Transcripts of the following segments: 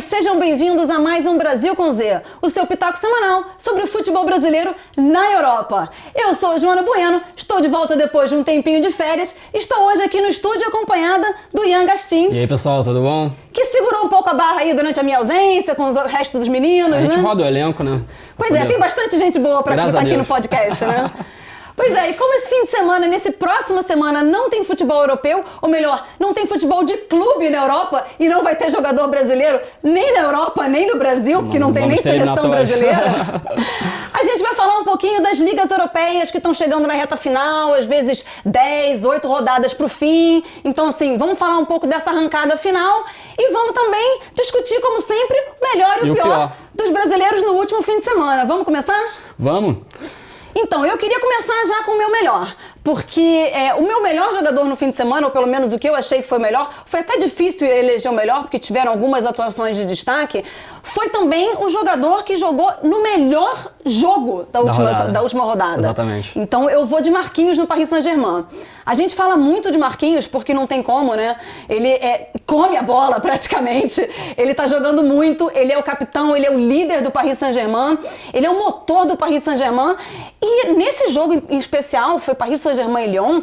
sejam bem-vindos a mais um Brasil com Z, o seu pitaco semanal sobre o futebol brasileiro na Europa. Eu sou a Joana Bueno, estou de volta depois de um tempinho de férias, estou hoje aqui no estúdio acompanhada do Ian Gastin. E aí, pessoal, tudo bom? Que segurou um pouco a barra aí durante a minha ausência, com o resto dos meninos, né? A gente roda o elenco, né? Pois é, tem bastante gente boa pra estar aqui no podcast, né? Pois é, e como esse fim de semana, nesse próxima semana, não tem futebol europeu, ou melhor, não tem futebol de clube na Europa, e não vai ter jogador brasileiro nem na Europa, nem no Brasil, porque não tem nem seleção brasileira, a gente vai falar um pouquinho das ligas europeias que estão chegando na reta final, às vezes 10, 8 rodadas pro fim. Então, assim, vamos falar um pouco dessa arrancada final e vamos também discutir, como sempre, o melhor e o pior dos brasileiros no último fim de semana. Vamos começar? Vamos! Então, eu queria começar já com o meu melhor, porque o meu melhor jogador no fim de semana, ou pelo menos o que eu achei que foi o melhor, foi até difícil eleger o melhor, porque tiveram algumas atuações de destaque, foi também o jogador que jogou no melhor jogo da última rodada. Exatamente. Então, eu vou de Marquinhos no Paris Saint-Germain. A gente fala muito de Marquinhos, porque não tem como, né? Ele come a bola, praticamente. Ele tá jogando muito, ele é o capitão, ele é o líder do Paris Saint-Germain, ele é o motor do Paris Saint-Germain. E nesse jogo em especial, foi Paris Saint-Germain e Lyon,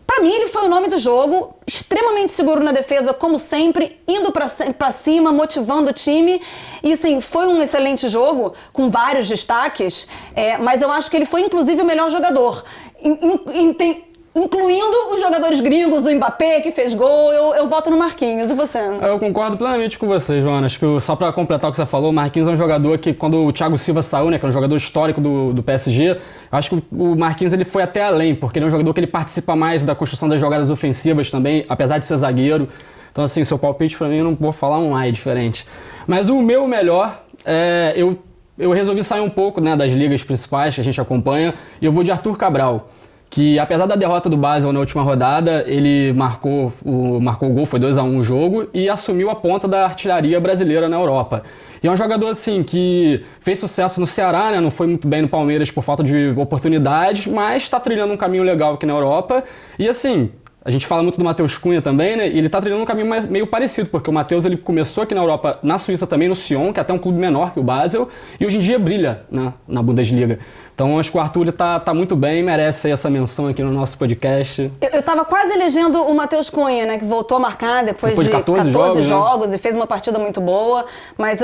pra mim ele foi o nome do jogo, extremamente seguro na defesa, como sempre, indo pra cima, motivando o time. E assim, foi um excelente jogo, com vários destaques, mas eu acho que ele foi inclusive o melhor jogador. Incluindo os jogadores gringos, o Mbappé, que fez gol, eu voto no Marquinhos. E você? Eu concordo plenamente com você, Joana. Acho que só pra completar o que você falou, o Marquinhos é um jogador que, quando o Thiago Silva saiu, né, que é um jogador histórico do PSG, eu acho que o Marquinhos ele foi até além, porque ele é um jogador que ele participa mais da construção das jogadas ofensivas também, apesar de ser zagueiro. Então, assim, seu palpite pra mim, eu não vou falar um ai diferente. Mas o meu melhor, eu resolvi sair um pouco, né, das ligas principais que a gente acompanha, e eu vou de Arthur Cabral, que apesar da derrota do Basel na última rodada, ele marcou o gol, foi 2-1 o jogo, e assumiu a ponta da artilharia brasileira na Europa. E é um jogador, assim, que fez sucesso no Ceará, né? Não foi muito bem no Palmeiras por falta de oportunidades, mas está trilhando um caminho legal aqui na Europa. E, assim, a gente fala muito do Matheus Cunha também, né? E ele tá trilhando um caminho meio parecido, porque o Matheus ele começou aqui na Europa, na Suíça também, no Sion, que é até um clube menor que o Basel, e hoje em dia brilha, né, na Bundesliga. Então acho que o Arthur tá muito bem, merece essa menção aqui no nosso podcast. Eu tava quase elegendo o Matheus Cunha, né, que voltou a marcar depois de 14 jogos, né? E fez uma partida muito boa, mas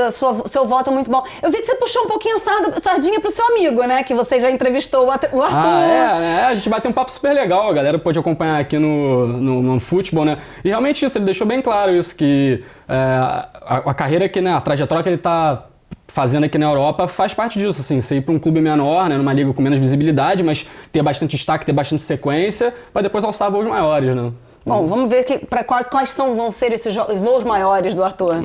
seu voto é muito bom. Eu vi que você puxou um pouquinho a sardinha pro seu amigo, né, que você já entrevistou, o Arthur. A gente bateu um papo super legal, a galera pôde acompanhar aqui no futebol, né, e realmente isso, ele deixou bem claro isso, que a carreira aqui, né, a trajetória que ele tá fazendo aqui na Europa faz parte disso, assim, você ir para um clube menor, né, numa liga com menos visibilidade, mas ter bastante destaque, ter bastante sequência, para depois alçar voos maiores, né? Bom, vamos ver quais vão ser esses voos maiores do Arthur.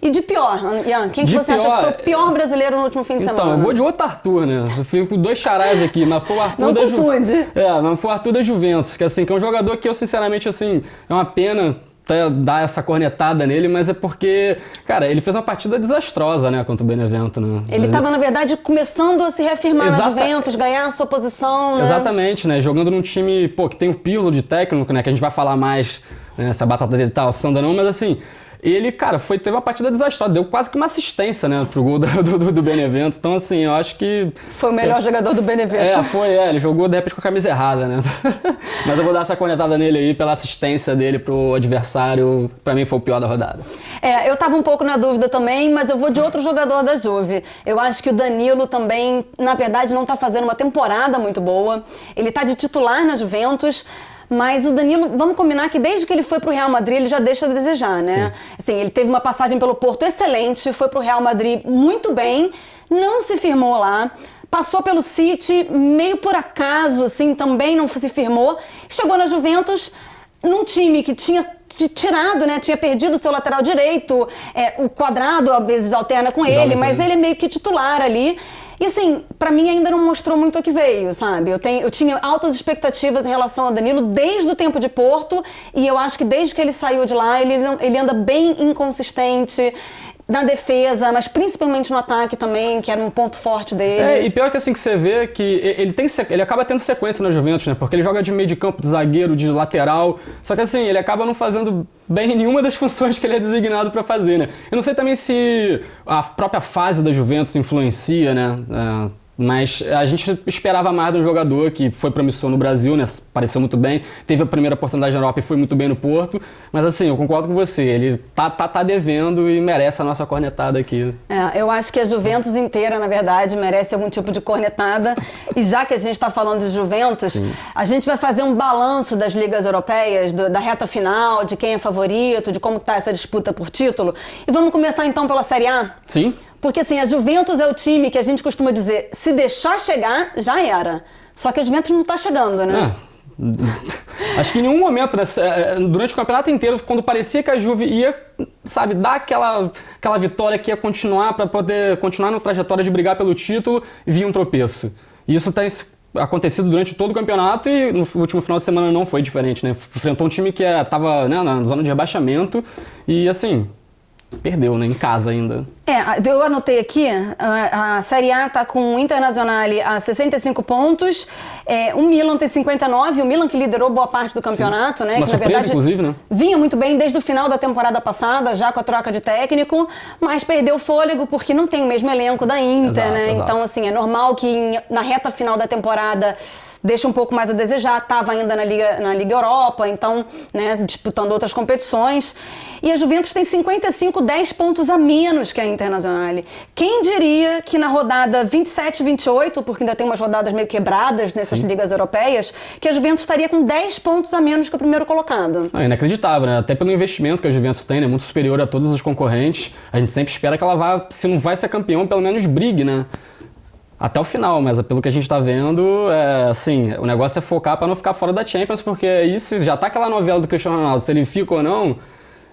E de pior, Ian, quem que você acha que foi o pior brasileiro no último fim de semana? Então, eu vou de outro Arthur, né? Eu fico com dois charás aqui, mas foi o Arthur da Juventus. Não confunde. Mas foi o Arthur da Juventus, que assim, que é um jogador que eu, sinceramente, assim, é uma pena dar essa cornetada nele, mas é porque, cara, ele fez uma partida desastrosa, né, contra o Benevento, né? Ele estava, na verdade, começando a se reafirmar na Juventus, ganhar a sua posição, né? Exatamente, né, jogando num time, que tem o Pirlo de técnico, né, que a gente vai falar mais, né, se a batata dele tá alçando ou não, mas assim, ele, cara, teve uma partida desastrosa, deu quase que uma assistência, né, pro gol do Benevento. Então, assim, eu acho que... Foi o melhor jogador do Benevento. Ele jogou, de repente, com a camisa errada, né? Mas eu vou dar essa cornetada nele aí, pela assistência dele pro adversário. Pra mim, foi o pior da rodada. Eu tava um pouco na dúvida também, mas eu vou de outro jogador da Juve. Eu acho que o Danilo também, na verdade, não tá fazendo uma temporada muito boa. Ele tá de titular na Juventus, mas o Danilo, vamos combinar que desde que ele foi pro Real Madrid, ele já deixa a desejar, né? Sim. Assim, ele teve uma passagem pelo Porto excelente, foi pro Real Madrid muito bem, não se firmou lá, passou pelo City, meio por acaso, assim, também não se firmou, chegou na Juventus, num time que tinha tirado, né? Tinha perdido o seu lateral direito, o Quadrado às vezes alterna com ele, mas ele é meio que titular ali. E assim, pra mim ainda não mostrou muito o que veio, sabe? Eu tinha altas expectativas em relação ao Danilo desde o tempo de Porto, e eu acho que desde que ele saiu de lá, ele anda bem inconsistente. na defesa, mas principalmente no ataque também, que era um ponto forte dele. E pior que assim que você vê que ele acaba tendo sequência na Juventus, né? Porque ele joga de meio de campo, de zagueiro, de lateral. Só que assim, ele acaba não fazendo bem nenhuma das funções que ele é designado para fazer, né? Eu não sei também se a própria fase da Juventus influencia, né? Mas a gente esperava mais de um jogador que foi promissor no Brasil, né? Pareceu muito bem, teve a primeira oportunidade na Europa e foi muito bem no Porto. Mas assim, eu concordo com você, ele tá devendo e merece a nossa cornetada aqui. Eu acho que a Juventus inteira, na verdade, merece algum tipo de cornetada. E já que a gente está falando de Juventus, sim, a gente vai fazer um balanço das ligas europeias, da reta final, de quem é favorito, de como está essa disputa por título. E vamos começar então pela Série A? Sim. Porque assim, a Juventus é o time que a gente costuma dizer, se deixar chegar, já era. Só que a Juventus não está chegando, né? Acho que em nenhum momento, durante o campeonato inteiro, quando parecia que a Juve ia, sabe, dar aquela vitória que ia continuar para poder continuar na trajetória de brigar pelo título, vinha um tropeço. E isso tem acontecido durante todo o campeonato e no último final de semana não foi diferente, né? Enfrentou um time que estava na zona de rebaixamento e assim, perdeu, né? Em casa ainda. Eu anotei aqui, a Série A está com o Internazionale a 65 pontos, o Milan tem 59, o Milan que liderou boa parte do campeonato, sim, né? Uma que surpresa, na verdade, inclusive, né? Vinha muito bem desde o final da temporada passada, já com a troca de técnico, mas perdeu fôlego porque não tem o mesmo elenco da Inter, exato, né? Exato. Então, assim, é normal que na reta final da temporada deixa um pouco mais a desejar, estava ainda na Liga Europa, então, né, disputando outras competições. E a Juventus tem 55, 10 pontos a menos que a Internazionale. Quem diria que na rodada 27 e 28, porque ainda tem umas rodadas meio quebradas nessas sim, ligas europeias, que a Juventus estaria com 10 pontos a menos que o primeiro colocado. É inacreditável, né? Até pelo investimento que a Juventus tem, né? Muito superior a todos os concorrentes. A gente sempre espera que ela vá, se não vai ser campeão, pelo menos brigue, né? Até o final, mas pelo que a gente está vendo, assim, o negócio é focar para não ficar fora da Champions, porque isso já tá aquela novela do Cristiano Ronaldo, se ele fica ou não,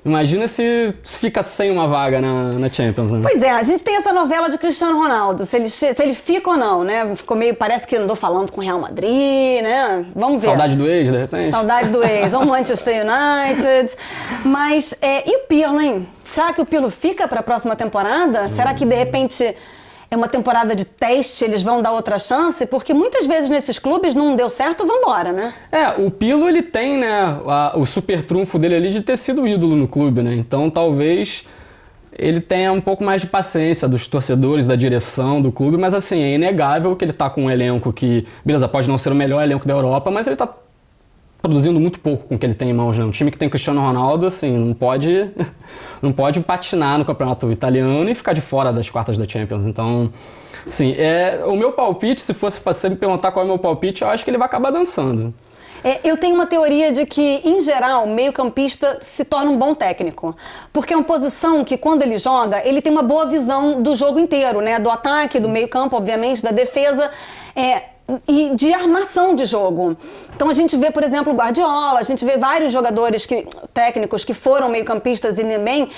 imagina se fica sem uma vaga na Champions, né? Pois é, a gente tem essa novela de Cristiano Ronaldo, se ele fica ou não, né? Ficou meio, parece que andou falando com o Real Madrid, né? Vamos ver. Saudade do ex, de repente. Saudade do ex, ou Manchester United. Mas, e o Pirlo, hein? Será que o Pirlo fica para a próxima temporada? Será que, de repente, é uma temporada de teste, eles vão dar outra chance? Porque muitas vezes nesses clubes não deu certo, vão embora, né? O Pirlo, ele tem, né, o super trunfo dele ali de ter sido ídolo no clube, né? Então, talvez ele tenha um pouco mais de paciência dos torcedores, da direção do clube, mas assim, é inegável que ele tá com um elenco que, beleza, pode não ser o melhor elenco da Europa, mas ele tá produzindo muito pouco com o que ele tem em mãos, né? Um time que tem Cristiano Ronaldo, assim, não pode patinar no campeonato italiano e ficar de fora das quartas da Champions. Então, assim, o meu palpite, se fosse para você me perguntar qual é o meu palpite, eu acho que ele vai acabar dançando. Eu tenho uma teoria de que, em geral, o meio-campista se torna um bom técnico. Porque é uma posição que, quando ele joga, ele tem uma boa visão do jogo inteiro, né? Do ataque, do meio-campo, obviamente, da defesa. E de armação de jogo. Então a gente vê, por exemplo, o Guardiola, a gente vê vários jogadores técnicos que foram meio-campistas e nem.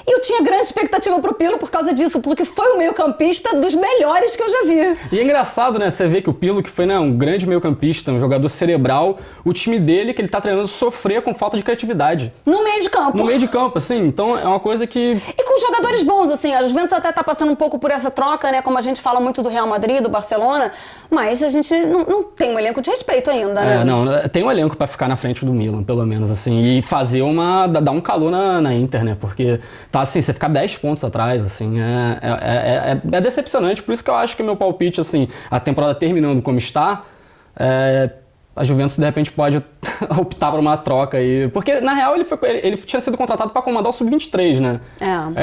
E eu tinha grande expectativa pro Pirlo por causa disso, porque foi o meio-campista dos melhores que eu já vi. E é engraçado, né? Você vê que o Pirlo, que foi, né, um grande meio-campista, um jogador cerebral, o time dele, que ele tá treinando, sofrer com falta de criatividade. No meio de campo. No meio de campo, assim. Então é uma coisa que... E com jogadores bons, assim. A Juventus até tá passando um pouco por essa troca, né? Como a gente fala muito do Real Madrid, do Barcelona. Mas a gente não tem um elenco de respeito ainda, né? Não, tem um elenco pra ficar na frente do Milan, pelo menos, assim. E fazer dar um calor na Inter, né? Porque tá assim, você ficar 10 pontos atrás, assim, é decepcionante. Por isso que eu acho que meu palpite, assim, a temporada terminando como está, a Juventus, de repente, pode optar por uma troca aí. Porque, na real, ele tinha sido contratado para comandar o Sub-23, né?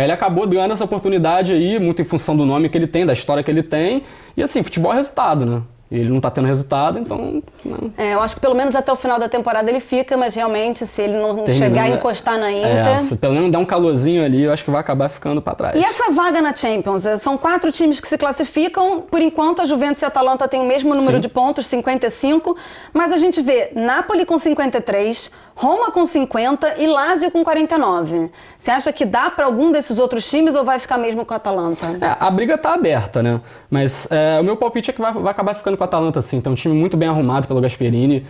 Ele acabou dando essa oportunidade aí, muito em função do nome que ele tem, da história que ele tem. E, assim, futebol é resultado, né? Ele não tá tendo resultado, então... Não. Eu acho que pelo menos até o final da temporada ele fica, mas realmente se ele não chegar a encostar na Inter... Se pelo menos der um calorzinho ali, eu acho que vai acabar ficando pra trás. E essa vaga na Champions? São 4 times que se classificam. Por enquanto, a Juventus e a Atalanta têm o mesmo número de pontos, 55. Mas a gente vê Napoli com 53, Roma com 50 e Lazio com 49. Você acha que dá para algum desses outros times ou vai ficar mesmo com a Atalanta? A briga tá aberta, né? Mas o meu palpite é que vai acabar ficando com a Atalanta, assim. Então, um time muito bem arrumado pelo Gasperini.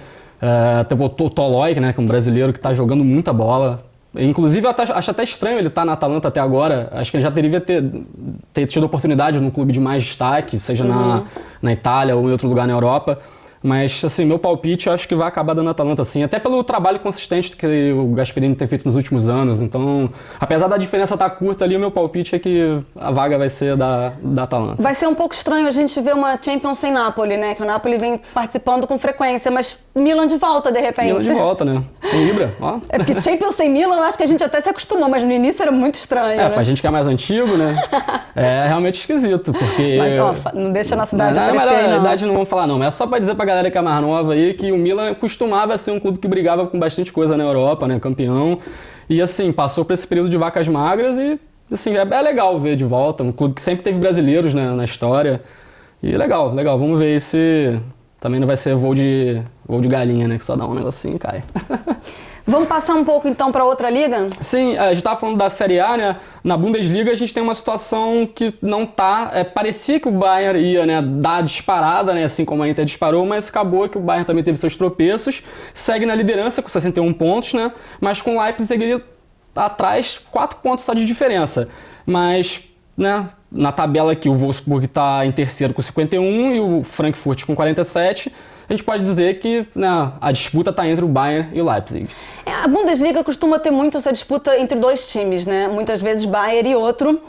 Tem o Tolói, né? Que é um brasileiro que tá jogando muita bola. Inclusive, eu acho até estranho ele estar na Atalanta até agora. Acho que ele já deveria ter tido oportunidade num clube de mais destaque, seja na Itália ou em outro lugar na Europa. Mas, assim, meu palpite, eu acho que vai acabar dando a Atalanta, assim. Até pelo trabalho consistente que o Gasperini tem feito nos últimos anos. Então, apesar da diferença estar curta ali, o meu palpite é que a vaga vai ser da Atalanta. Vai ser um pouco estranho a gente ver uma Champions sem Napoli, né? Que o Napoli vem participando com frequência, mas Milan de volta, de repente. Milan de volta, né? Com Ibra, ó. É porque Champions sem Milan, eu acho que a gente até se acostumou, mas no início era muito estranho, né? Pra gente que é mais antigo, né? É realmente esquisito, porque... Mas, ó, não deixa a nossa idade aparecer, não. não. A idade não vamos falar, não. Mas é só pra dizer pra galera que é mais nova aí que o Milan costumava ser um clube que brigava com bastante coisa na Europa, né? Campeão. E, assim, passou por esse período de vacas magras e, assim, é legal ver de volta. Um clube que sempre teve brasileiros, né, na história. E legal. Vamos ver se também não vai ser voo de galinha, né? Que só dá um negocinho e cai. Vamos passar um pouco então para outra liga? Sim, a gente estava falando da Série A, né? Na Bundesliga a gente tem uma situação que não tá... parecia que o Bayern ia, né, dar a disparada, né? Assim como a Inter disparou, mas acabou que o Bayern também teve seus tropeços. Segue na liderança com 61 pontos, né? Mas com o Leipzig ele atrás 4 pontos só de diferença. Mas, né... Na tabela aqui o Wolfsburg está em terceiro com 51 e o Frankfurt com 47. A gente pode dizer que, né, a disputa está entre o Bayern e o Leipzig. A Bundesliga costuma ter muito essa disputa entre dois times, né? Muitas vezes Bayern e outro.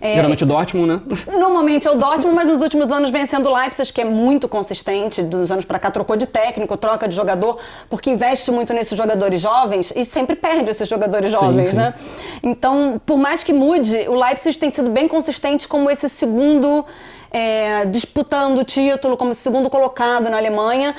Geralmente o Dortmund, né? Normalmente é o Dortmund, mas nos últimos anos vem sendo o Leipzig, que é muito consistente. Dos anos pra cá trocou de técnico, troca de jogador, porque investe muito nesses jogadores jovens e sempre perde esses jogadores jovens, sim. né? Então, por mais que mude, o Leipzig tem sido bem consistente como esse segundo, disputando o título, como esse segundo colocado na Alemanha.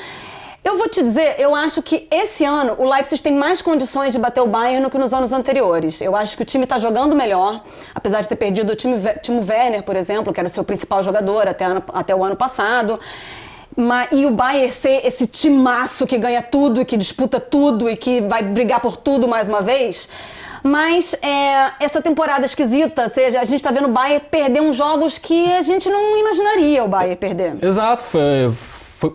Eu vou te dizer, eu acho que esse ano o Leipzig tem mais condições de bater o Bayern do que nos anos anteriores. Eu acho que o time está jogando melhor, apesar de ter perdido o Timo Werner, por exemplo, que era o seu principal jogador até o ano passado. E o Bayern ser esse timaço que ganha tudo e que disputa tudo e que vai brigar por tudo mais uma vez. Mas essa temporada esquisita, ou seja, a gente está vendo o Bayern perder uns jogos que a gente não imaginaria o Bayern perder. Exato,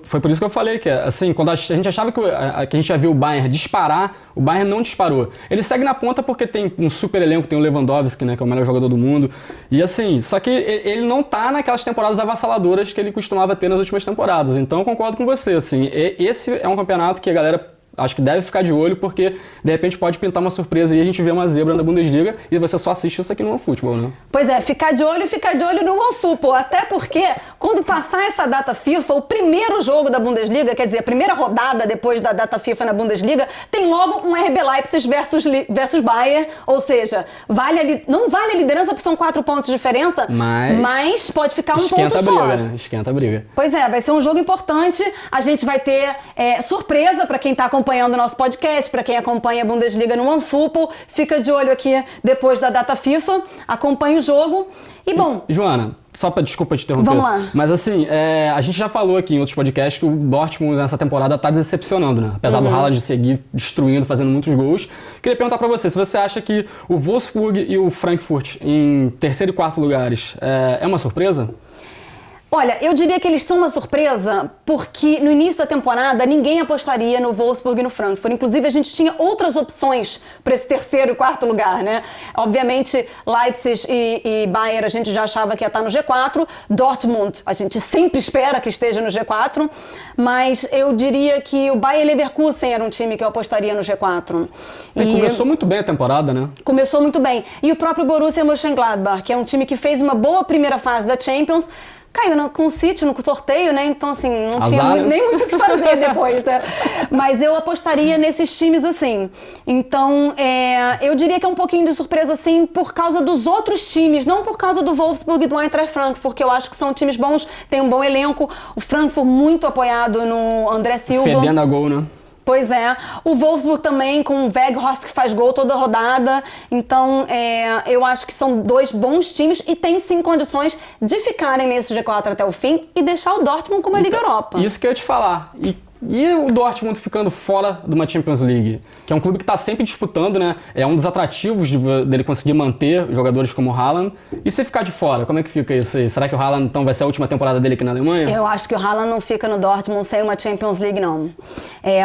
foi por isso que eu falei que, assim, quando a gente achava que a gente ia ver o Bayern disparar, o Bayern não disparou. Ele segue na ponta porque tem um super elenco, tem o Lewandowski, né, que é o melhor jogador do mundo. E assim, só que ele não tá naquelas temporadas avassaladoras que ele costumava ter nas últimas temporadas. Então eu concordo com você, assim, esse é um campeonato que a galera acho que deve ficar de olho, porque de repente pode pintar uma surpresa e a gente vê uma zebra na Bundesliga e você só assiste isso aqui no OneFootball, né? Pois é, ficar de olho no OneFootball. Até porque, quando passar essa data FIFA, o primeiro jogo da Bundesliga, quer dizer, a primeira rodada depois da data FIFA na Bundesliga, tem logo um RB Leipzig versus Bayern, ou seja, não vale a liderança porque são 4 pontos de diferença, mas pode ficar um ponto só. Briga, né? Esquenta a briga. Pois é, vai ser um jogo importante, a gente vai ter surpresa para quem está acompanhando o nosso podcast, para quem acompanha a Bundesliga no OneFootball, fica de olho aqui depois da data FIFA, acompanha o jogo e bom... Joana, desculpa te interromper. Vamos lá. Mas assim, a gente já falou aqui em outros podcasts que o Dortmund nessa temporada tá decepcionando, né? Apesar do Haaland seguir destruindo, fazendo muitos gols. Queria perguntar pra você, se você acha que o Wolfsburg e o Frankfurt em terceiro e quarto lugares é uma surpresa? Olha, eu diria que eles são uma surpresa porque no início da temporada ninguém apostaria no Wolfsburg e no Frankfurt. Inclusive, a gente tinha outras opções para esse terceiro e quarto lugar, né? Obviamente, Leipzig e Bayern a gente já achava que ia estar no G4. Dortmund, a gente sempre espera que esteja no G4. Mas eu diria que o Bayer Leverkusen era um time que eu apostaria no G4. Começou muito bem a temporada, né? Começou muito bem. E o próprio Borussia Mönchengladbach, que é um time que fez uma boa primeira fase da Champions, caiu com o City no sorteio, né? Então, assim, não tinha nem muito o que fazer depois, né? Mas eu apostaria nesses times assim. Então, eu diria que é um pouquinho de surpresa, assim, por causa dos outros times, não por causa do Wolfsburg e do Eintracht Frankfurt, que eu acho que são times bons, tem um bom elenco. O Frankfurt muito apoiado no André Silva. Fedendo a gol, né? Pois é. O Wolfsburg também, com o Weghorst, que faz gol toda rodada. Então, eu acho que são dois bons times e tem sim condições de ficarem nesse G4 até o fim e deixar o Dortmund como a Liga Europa. Isso que eu ia te falar. E E o Dortmund ficando fora de uma Champions League, que é um clube que está sempre disputando, né? É um dos atrativos dele conseguir manter jogadores como o Haaland. E se ficar de fora, como é que fica isso aí? Será que o Haaland então vai ser a última temporada dele aqui na Alemanha? Eu acho que o Haaland não fica no Dortmund sem uma Champions League, não.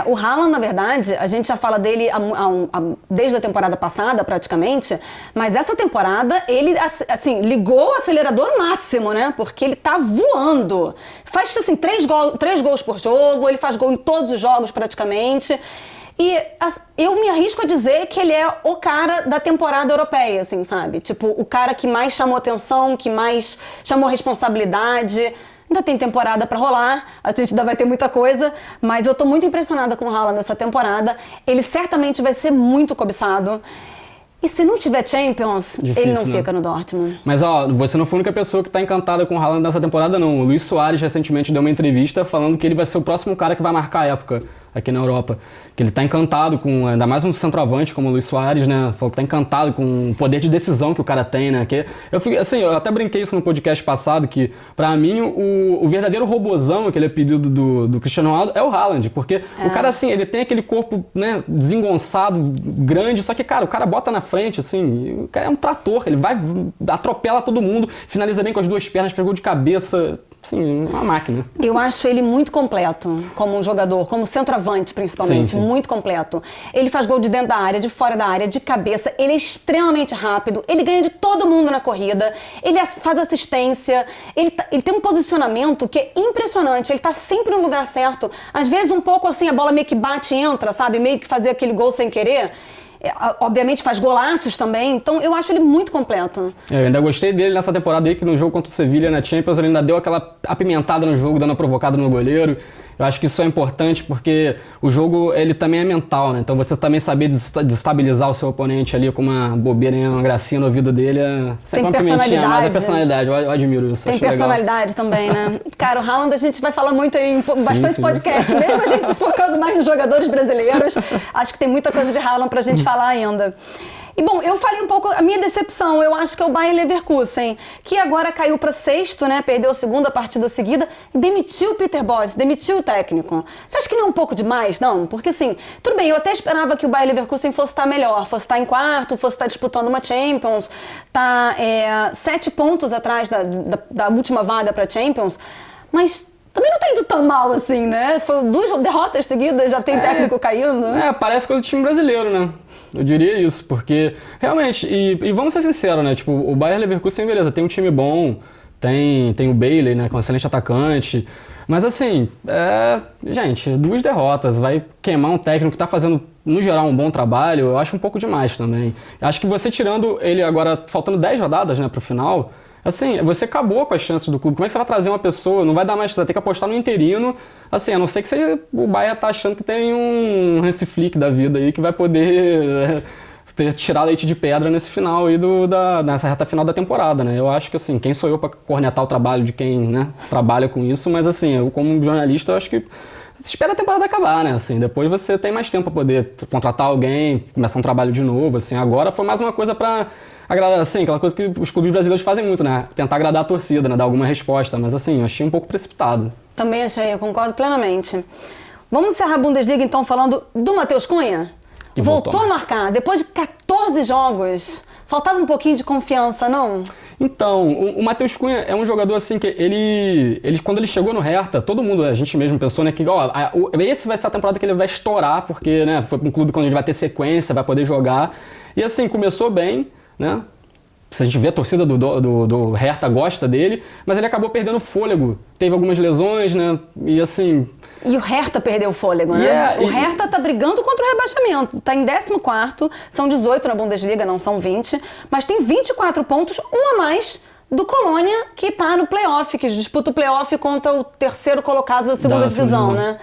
O Haaland, na verdade, a gente já fala dele desde a temporada passada, praticamente, mas essa temporada ele, assim, ligou o acelerador máximo, né? Porque ele tá voando. Faz, assim, 3 gols por jogo, ele faz gol em todos os jogos praticamente. E eu me arrisco a dizer que ele é o cara da temporada europeia, assim, sabe? Tipo, o cara que mais chamou atenção, que mais chamou responsabilidade. Ainda tem temporada pra rolar, a gente ainda vai ter muita coisa, mas eu tô muito impressionada com o Haaland nessa temporada. Ele certamente vai ser muito cobiçado. E se não tiver Champions, difícil, ele não fica no Dortmund. Mas, você não foi a única pessoa que tá encantada com o Haaland nessa temporada, não. O Luis Soares recentemente deu uma entrevista falando que ele vai ser o próximo cara que vai marcar a época aqui na Europa. Que ele tá encantado com, ainda mais um centroavante como o Luis Soares, né? Falou que tá encantado com o poder de decisão que o cara tem, né? Que eu até brinquei isso no podcast passado, que pra mim o verdadeiro robozão, aquele apelido do Cristiano Ronaldo, é o Haaland. Porque o cara, assim, ele tem aquele corpo, né, desengonçado, grande, só que, cara, o cara bota na frente, assim, o cara é um trator, ele vai, atropela todo mundo, finaliza bem com as 2 pernas, pegou de cabeça, assim, uma máquina. Eu acho ele muito completo como um jogador, como centroavante principalmente, sim. Muito completo. Ele faz gol de dentro da área, de fora da área, de cabeça, ele é extremamente rápido, ele ganha de todo mundo na corrida, ele faz assistência, ele tem um posicionamento que é impressionante, ele tá sempre no lugar certo, às vezes um pouco assim, a bola meio que bate e entra, sabe, meio que fazer aquele gol sem querer. Obviamente faz golaços também, então eu acho ele muito completo. Eu ainda gostei dele nessa temporada aí, que no jogo contra o Sevilla na Champions ele ainda deu aquela apimentada no jogo, dando a provocada no goleiro. Eu acho que isso é importante porque o jogo ele também é mental, né? Então você também saber desestabilizar o seu oponente ali com uma bobeira e uma gracinha no ouvido dele sempre uma pimentinha, mas é personalidade, eu admiro isso. Tem personalidade legal. Também, né? Cara, o Haaland a gente vai falar muito aí em bastante podcast, mesmo a gente focando mais nos jogadores brasileiros, acho que tem muita coisa de Haaland pra gente falar ainda. E bom, eu falei um pouco, a minha decepção, eu acho que é o Bayer Leverkusen, que agora caiu para 6º, né, perdeu a 2ª partida seguida, demitiu o Peter Bosz, demitiu o técnico. Você acha que não é um pouco demais, não? Porque assim, tudo bem, eu até esperava que o Bayer Leverkusen fosse estar melhor, fosse estar em 4º, fosse estar disputando uma Champions, tá 7 pontos atrás da última vaga para Champions, mas também não tá indo tão mal assim, né? Foi 2 derrotas seguidas, já tem técnico caindo. Parece coisa do time brasileiro, né? Eu diria isso, porque realmente, e vamos ser sinceros, né? Tipo, o Bayer Leverkusen, beleza, tem um time bom, tem o Bailey, né, que é um excelente atacante, mas assim, gente, 2 derrotas, vai queimar um técnico que tá fazendo, no geral, um bom trabalho, eu acho um pouco demais também. Eu acho que você tirando ele agora, faltando 10 rodadas, né, pro final, assim, você acabou com as chances do clube. Como é que você vai trazer uma pessoa? Não vai dar mais, você vai ter que apostar no interino. Assim, a não ser que o Bahia tá achando que tem um Hansi Flick da vida aí que vai poder tirar leite de pedra nesse final aí nessa reta final da temporada, né? Eu acho que, assim, quem sou eu para cornetar o trabalho de quem, né, trabalha com isso, mas assim, eu como jornalista, eu acho que espera a temporada acabar, né? Assim, depois você tem mais tempo para poder contratar alguém, começar um trabalho de novo, assim. Agora foi mais uma coisa para agradar, assim, aquela coisa que os clubes brasileiros fazem muito, né? Tentar agradar a torcida, né? Dar alguma resposta, mas assim, eu achei um pouco precipitado. Também achei, eu concordo plenamente. Vamos encerrar a Bundesliga então falando do Matheus Cunha? Que voltou a marcar, depois de 14 jogos. Faltava um pouquinho de confiança, não? Então, o Matheus Cunha é um jogador assim que ele quando ele chegou no Hertha, todo mundo, a gente mesmo pensou, né, que esse vai ser a temporada que ele vai estourar, porque, né, foi um clube quando ele vai ter sequência, vai poder jogar. E assim, começou bem, né? Se a gente vê, a torcida do Hertha gosta dele, mas ele acabou perdendo fôlego. Teve algumas lesões, né? E assim... E o Hertha perdeu o fôlego, né? O Hertha tá brigando contra o rebaixamento. Tá em 14º, são 18 na Bundesliga, não são 20. Mas tem 24 pontos, um a mais do Colônia, que tá no playoff, que disputa o playoff contra o 3º colocado da segunda divisão, né?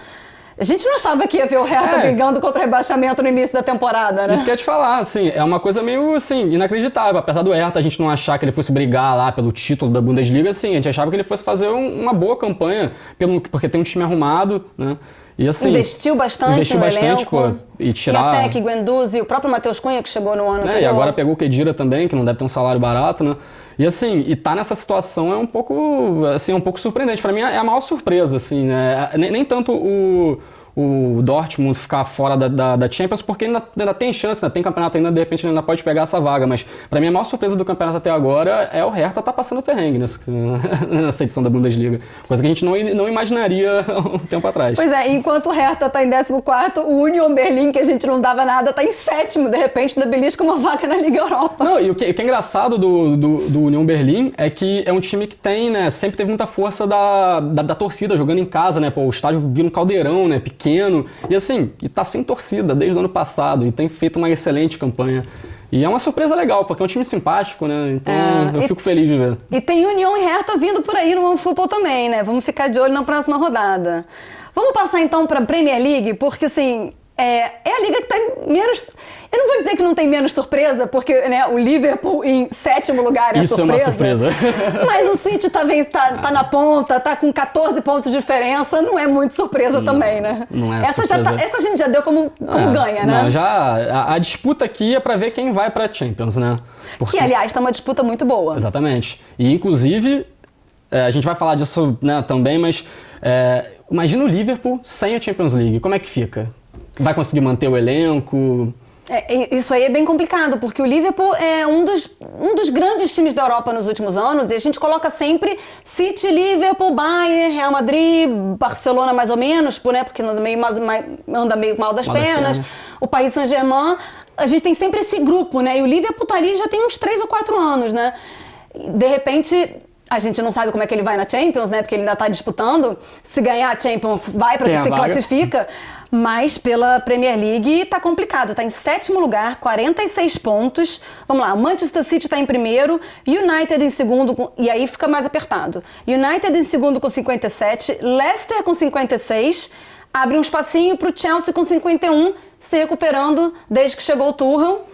A gente não achava que ia ver o Hertha brigando contra o rebaixamento no início da temporada, né? Isso que eu ia te falar, assim, é uma coisa meio, assim, inacreditável. Apesar do Hertha a gente não achar que ele fosse brigar lá pelo título da Bundesliga, assim, a gente achava que ele fosse fazer uma boa campanha, porque tem um time arrumado, né? E assim... Investiu bastante no elenco. Pô, e tirar... Piatek, Guendouzi, o próprio Matheus Cunha que chegou no ano anterior. E agora pegou o Khedira também, que não deve ter um salário barato, né? E assim, e tá nessa situação é um pouco surpreendente. Pra mim é a maior surpresa, assim, né? Nem tanto o o Dortmund ficar fora da Champions, porque ainda tem chance, tem campeonato ainda, de repente ele ainda pode pegar essa vaga, mas para mim a maior surpresa do campeonato até agora é o Hertha tá passando perrengue nessa edição da Bundesliga, coisa que a gente não imaginaria um tempo atrás. Pois é, enquanto o Hertha tá em 14º, o Union Berlin, que a gente não dava nada, tá em 7º, de repente ainda belisca uma vaga na Liga Europa. Não, e o que é engraçado do Union Berlin é que é um time que tem, né, sempre teve muita força da torcida, jogando em casa, né, o estádio vira um caldeirão, né, pequeno, e assim, e tá sem torcida desde o ano passado, e tem feito uma excelente campanha. E é uma surpresa legal, porque é um time simpático, né, então eu fico feliz de ver. E tem União e Hertha vindo por aí no OneFootball também, né, vamos ficar de olho na próxima rodada. Vamos passar então para a Premier League, porque assim, é a liga que tem menos... Eu não vou dizer que não tem menos surpresa, porque né, o Liverpool em 7º lugar é surpresa. Isso é uma surpresa. Mas o City talvez tá na ponta, tá com 14 pontos de diferença, não é muito surpresa também, né? Não é essa surpresa. Essa a gente já deu como ganha, né? Não, já a disputa aqui é para ver quem vai para Champions, né? Porque... Que, aliás, tá uma disputa muito boa. Exatamente. E, inclusive, a gente vai falar disso, né, também, mas imagina o Liverpool sem a Champions League, como é que fica? Vai conseguir manter o elenco? Isso aí é bem complicado, porque o Liverpool é um dos grandes times da Europa nos últimos anos, e a gente coloca sempre City, Liverpool, Bayern, Real Madrid, Barcelona mais ou menos, né, porque anda meio mal das pernas, o Paris Saint-Germain, a gente tem sempre esse grupo, né, e o Liverpool tá ali já tem uns 3 ou 4 anos, né, de repente... A gente não sabe como é que ele vai na Champions, né? Porque ele ainda está disputando. Se ganhar a Champions, vai para que se classifica. Mas pela Premier League está complicado. Está em 7º lugar, 46 pontos. Vamos lá, o Manchester City está em primeiro, United em segundo, e aí fica mais apertado. United em segundo com 57, Leicester com 56, abre um espacinho para o Chelsea com 51, se recuperando desde que chegou o Tuchel.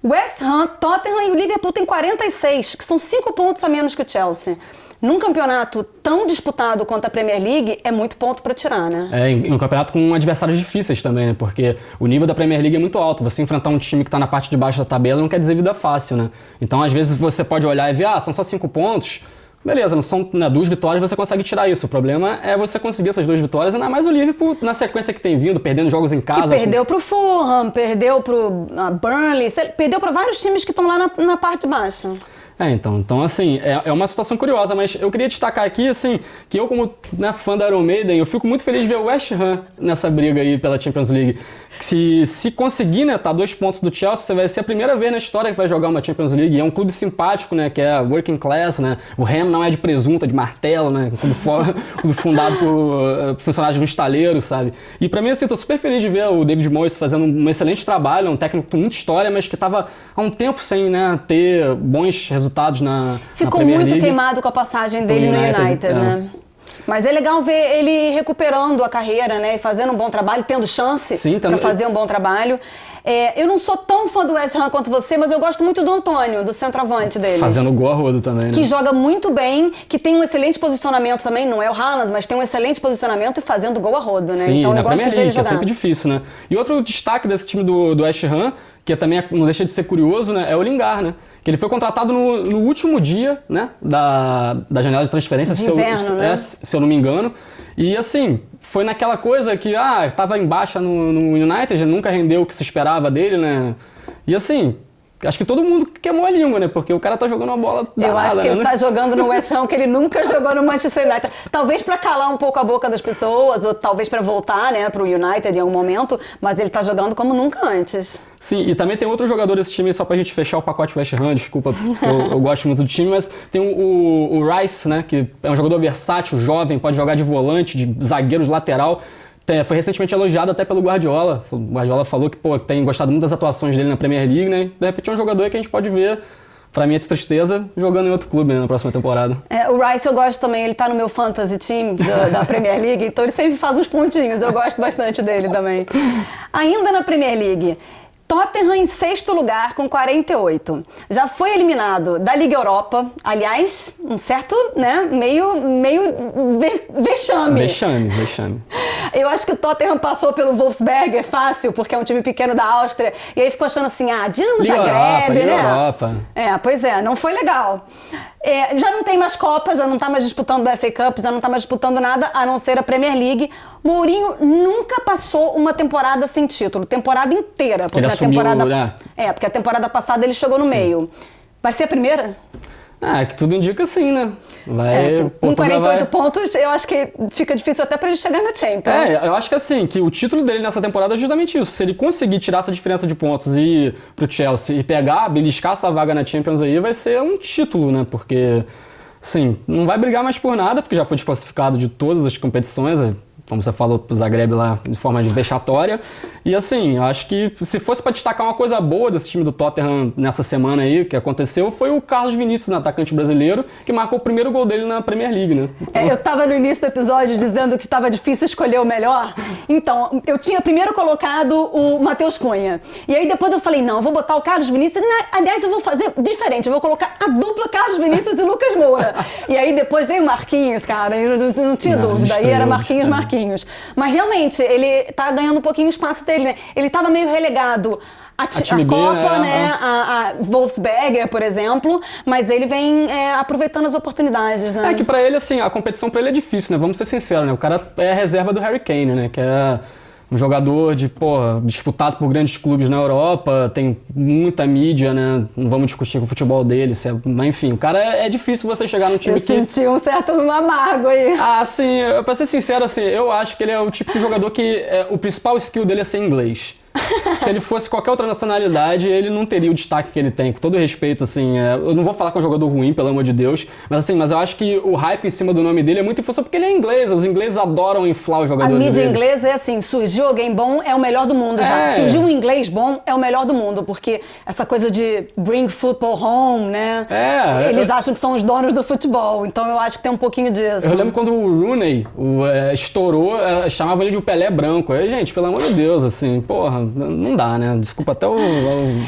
West Ham, Tottenham e o Liverpool tem 46, que são 5 pontos a menos que o Chelsea. Num campeonato tão disputado quanto a Premier League, é muito ponto para tirar, né? Em um campeonato com adversários difíceis também, né? Porque o nível da Premier League é muito alto. Você enfrentar um time que está na parte de baixo da tabela não quer dizer vida fácil, né? Então, às vezes, você pode olhar e ver, são só 5 pontos... Beleza, não são 2 vitórias, você consegue tirar isso. O problema é você conseguir essas 2 vitórias, ainda mais o Liverpool na sequência que tem vindo, perdendo jogos em casa. Que perdeu pro Fulham, perdeu pro Burnley, perdeu para vários times que estão lá na parte de baixo. Então assim, é uma situação curiosa, mas eu queria destacar aqui, assim, que eu como fã da Iron Maiden, eu fico muito feliz de ver o West Ham nessa briga aí pela Champions League. Se conseguir, né, tá 2 pontos do Chelsea, você vai ser a primeira vez na história que vai jogar uma Champions League. É um clube simpático, né, que é working class, né, o Ham não é de presunto, é de martelo, né, clube fundado por funcionários de um estaleiro, sabe? E pra mim, assim, eu tô super feliz de ver o David Moyes fazendo um excelente trabalho, é um técnico com muita história, mas que tava há um tempo sem, né, ter bons resultados na Premier League. Ficou muito queimado com a passagem dele no United, né? Mas é legal ver ele recuperando a carreira, né? E fazendo um bom trabalho, tendo chance para fazer um bom trabalho. Eu não sou tão fã do West Ham quanto você, mas eu gosto muito do Antônio, do centroavante deles. Fazendo gol a rodo também, né? Que joga muito bem, que tem um excelente posicionamento também, não é o Haaland, mas tem um excelente posicionamento e fazendo gol a rodo, né? Sim, então na Premier League, que é sempre difícil, né? E outro destaque desse time do West Ham, que também não deixa de ser curioso, né? É o Lingard, né? Que ele foi contratado no último dia, né, da janela de transferência, se eu não me engano. E assim, foi naquela coisa que, tava em baixa no United, nunca rendeu o que se esperava dele, né? E assim, acho que todo mundo queimou a língua, né? Porque o cara tá jogando uma bola danada, Eu acho que né? ele tá jogando no West Ham, que ele nunca jogou no Manchester United. Talvez pra calar um pouco a boca das pessoas, ou talvez pra voltar, né, pro United em algum momento, mas ele tá jogando como nunca antes. Sim, e também tem outro jogador desse time, só pra gente fechar o pacote West Ham, desculpa, porque eu gosto muito do time, mas tem o Rice, né, que é um jogador versátil, jovem, pode jogar de volante, de zagueiro, de lateral. Foi recentemente elogiado até pelo Guardiola. O Guardiola falou que tem gostado muito das atuações dele na Premier League, né? De repente é um jogador que a gente pode ver, pra minha tristeza, jogando em outro clube, né, na próxima temporada. O Rice eu gosto também, ele tá no meu fantasy team da Premier League, então ele sempre faz uns pontinhos, eu gosto bastante dele também. Ainda na Premier League, Tottenham em 6º lugar com 48. Já foi eliminado da Liga Europa. Aliás, um certo, né, meio vexame. Vexame. Eu acho que o Tottenham passou pelo Wolfsberg, é fácil, porque é um time pequeno da Áustria. E aí ficou achando assim, Dinamo Zagreb, Liga Europa. Pois é, não foi legal. Já não tem mais Copa, já não tá mais disputando a FA Cup, já não tá mais disputando nada, a não ser a Premier League. Mourinho nunca passou uma temporada sem título, temporada inteira. Porque ele assumiu, porque a temporada passada ele chegou no meio. Vai ser a primeira? Que tudo indica sim, né? Com 48 pontos, eu acho que fica difícil até pra ele chegar na Champions. Eu acho que assim, que o título dele nessa temporada é justamente isso. Se ele conseguir tirar essa diferença de pontos e ir pro Chelsea e beliscar essa vaga na Champions aí, vai ser um título, né? Porque, assim, não vai brigar mais por nada, porque já foi desclassificado de todas as competições, como você falou pro Zagreb lá, de forma vexatória. E assim, eu acho que se fosse para destacar uma coisa boa desse time do Tottenham nessa semana aí, que aconteceu, foi o Carlos Vinícius, um atacante brasileiro, que marcou o primeiro gol dele na Premier League, né? Então... eu tava no início do episódio dizendo que tava difícil escolher o melhor. Então, eu tinha primeiro colocado o Matheus Cunha. E aí depois eu falei, não, eu vou botar o Carlos Vinícius. Aliás, eu vou fazer diferente, eu vou colocar a dupla Carlos Vinícius e Lucas Moura. E aí depois veio o Marquinhos, cara, eu não tinha dúvida. Aí era Marquinhos. Mas realmente, ele tá ganhando um pouquinho o espaço dele, né? Ele tava meio relegado a Copa, né? A Wolfsberger, por exemplo, mas ele vem aproveitando as oportunidades, né? Que pra ele, assim, a competição pra ele é difícil, né? Vamos ser sinceros, né? O cara é a reserva do Harry Kane, né? Que é um jogador disputado por grandes clubes na Europa, tem muita mídia, né? Não vamos discutir com o futebol dele, mas enfim, o cara é difícil você chegar num time que... Eu senti um certo amargo aí. Sim, pra ser sincero, assim, eu acho que ele é o tipo de jogador que o principal skill dele é ser inglês. Se ele fosse qualquer outra nacionalidade, ele não teria o destaque que ele tem, com todo respeito, assim, eu não vou falar que é um jogador ruim, pelo amor de Deus, mas eu acho que o hype em cima do nome dele é muito em função porque ele é inglês, os ingleses adoram inflar os jogadores deles. A mídia inglesa é assim, surgiu alguém bom, é o melhor do mundo já. Surgiu um inglês bom, é o melhor do mundo, porque essa coisa de bring football home, né? Eles acham que são os donos do futebol, então eu acho que tem um pouquinho disso. Eu lembro quando o Rooney estourou, chamavam ele de o Pelé branco. Aí, gente, pelo amor de Deus, assim, porra, não dá, né? Desculpa até o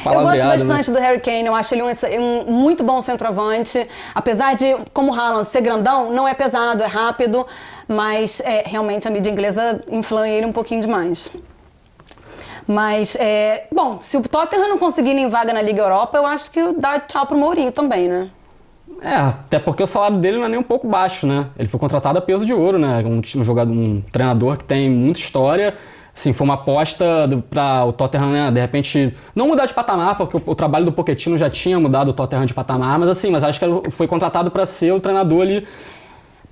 palavreado. Eu gosto bastante do Harry Kane, eu acho ele um muito bom centroavante. Apesar de, como o Haaland, ser grandão, não é pesado, é rápido, mas realmente a mídia inglesa influi ele um pouquinho demais. Mas, bom, se o Tottenham não conseguir nem vaga na Liga Europa, eu acho que dá tchau pro Mourinho também, né? Até porque o salário dele não é nem um pouco baixo, né? Ele foi contratado a peso de ouro, né? Um treinador que tem muita história. Assim, foi uma aposta para o Tottenham, né, de repente, não mudar de patamar, porque o trabalho do Pochettino já tinha mudado o Tottenham de patamar, mas acho que ele foi contratado para ser o treinador ali...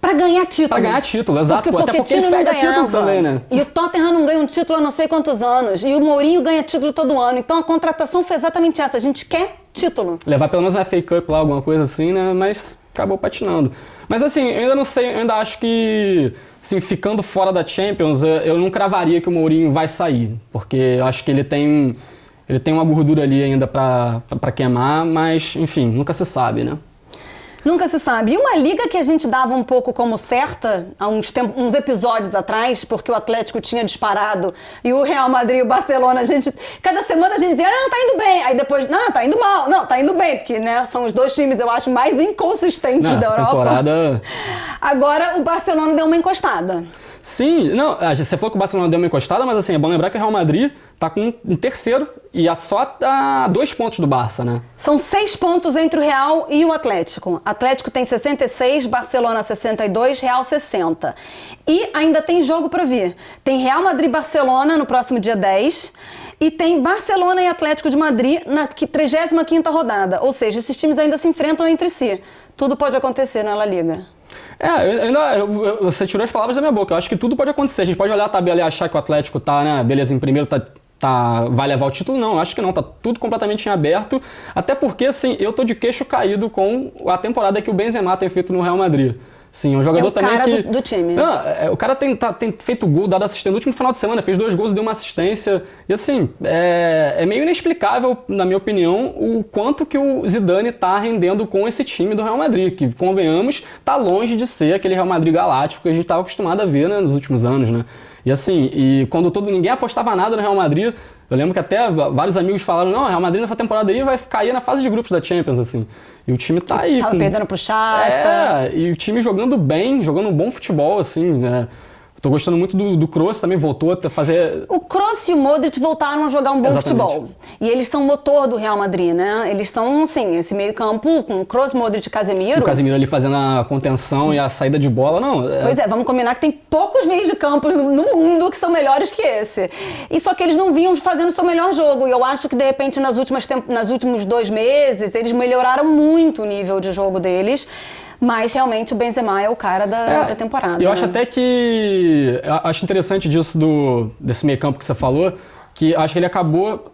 Pra ganhar título. Pra ganhar título, exato. Até porque ele fede a título também, né? E o Tottenham não ganha um título há não sei quantos anos. E o Mourinho ganha título todo ano. Então a contratação foi exatamente essa. A gente quer título. Levar pelo menos uma FA Cup lá, alguma coisa assim, né? Mas acabou patinando. Mas assim, eu ainda não sei, eu ainda acho que... Assim, ficando fora da Champions, eu não cravaria que o Mourinho vai sair. Porque eu acho que ele tem uma gordura ali ainda pra queimar, mas, enfim, nunca se sabe, né? Nunca se sabe. E uma liga que a gente dava um pouco como certa, há uns episódios atrás, porque o Atlético tinha disparado, e o Real Madrid e o Barcelona, cada semana a gente dizia, não, tá indo bem. Aí depois, não, tá indo mal. Não, tá indo bem, porque, né, são os dois times, eu acho, mais inconsistentes da Europa. Temporada... Agora o Barcelona deu uma encostada. Sim, não, você falou que o Barcelona deu uma encostada, mas assim, é bom lembrar que o Real Madrid tá com um terceiro e só a 2 pontos do Barça, né? São 6 pontos entre o Real e o Atlético. Atlético tem 66, Barcelona 62, Real 60. E ainda tem jogo pra vir. Tem Real Madrid e Barcelona no próximo dia 10 e tem Barcelona e Atlético de Madrid na 35ª rodada. Ou seja, esses times ainda se enfrentam entre si. Tudo pode acontecer na La Liga. Você tirou as palavras da minha boca. Eu acho que tudo pode acontecer. A gente pode olhar a tabela e achar que o Atlético tá, né, beleza, em primeiro, vai levar o título. Não, eu acho que não. Tá tudo completamente em aberto. Até porque, assim, eu tô de queixo caído com a temporada que o Benzema tem feito no Real Madrid. Sim, um jogador também que... do time. O cara tem feito gol, dado assistência. No último final de semana, fez 2 gols e deu uma assistência. E assim, é meio inexplicável, na minha opinião, o quanto que o Zidane tá rendendo com esse time do Real Madrid. Que, convenhamos, tá longe de ser aquele Real Madrid galáctico que a gente tava acostumado a ver, né, nos últimos anos, né? E assim, quando ninguém apostava nada no Real Madrid, eu lembro que até vários amigos falaram, não, o Real Madrid nessa temporada aí vai cair na fase de grupos da Champions, assim. E o time tá aí. Tava perdendo pro Shakhtar. E o time jogando bem, jogando um bom futebol, assim, né? Tô gostando muito do Kroos, também voltou a fazer... O Kroos e o Modric voltaram a jogar um bom futebol. E eles são o motor do Real Madrid, né? Eles são, assim, esse meio campo com Kroos, Modric e Casemiro. O Casemiro ali fazendo a contenção e a saída de bola, não... Pois é, vamos combinar que tem poucos meios de campo no mundo que são melhores que esse. E só que eles não vinham fazendo o seu melhor jogo. E eu acho que, de repente, nos últimos 2 meses, eles melhoraram muito o nível de jogo deles. Mas, realmente, o Benzema é o cara da temporada. Eu acho até que... Acho interessante desse meio campo que você falou, que acho que ele acabou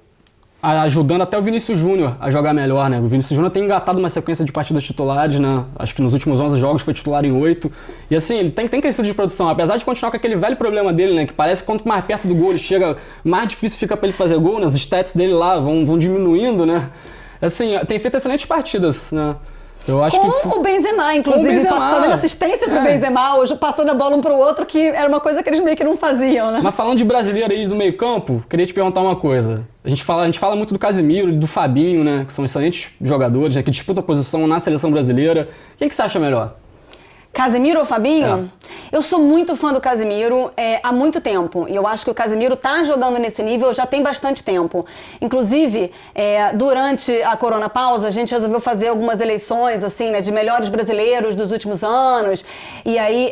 ajudando até o Vinícius Júnior a jogar melhor, né? O Vinícius Júnior tem engatado uma sequência de partidas titulares, né? Acho que nos últimos 11 jogos foi titular em 8. E assim, ele tem crescido de produção, apesar de continuar com aquele velho problema dele, né? Que parece que quanto mais perto do gol ele chega, mais difícil fica pra ele fazer gol, né? Os stats dele lá vão diminuindo, né? Assim, tem feito excelentes partidas, né? Eu acho o Benzema, inclusive, fazendo assistência pro Benzema, hoje passando a bola um pro outro, que era uma coisa que eles meio que não faziam, né? Mas falando de brasileiro aí do meio campo, queria te perguntar uma coisa. A gente fala muito do Casemiro e do Fabinho, né? Que são excelentes jogadores, né? Que disputam a posição na seleção brasileira. Quem que você acha melhor? Casemiro ou Fabinho? Eu sou muito fã do Casemiro há muito tempo. E eu acho que o Casemiro tá jogando nesse nível já tem bastante tempo. Inclusive, durante a Corona Pausa, a gente resolveu fazer algumas eleições, assim, né, de melhores brasileiros dos últimos anos. E aí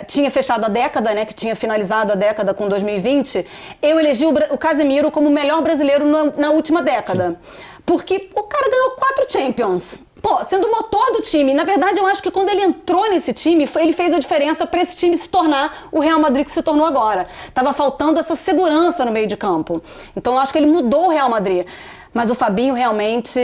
tinha fechado a década, né, que tinha finalizado a década com 2020. Eu elegi o Casemiro como o melhor brasileiro na última década. Sim. Porque o cara ganhou 4 Champions. Pô, sendo o motor do time. Na verdade, eu acho que quando ele entrou nesse time, ele fez a diferença para esse time se tornar o Real Madrid que se tornou agora. Tava faltando essa segurança no meio de campo. Então, eu acho que ele mudou o Real Madrid. Mas o Fabinho, realmente,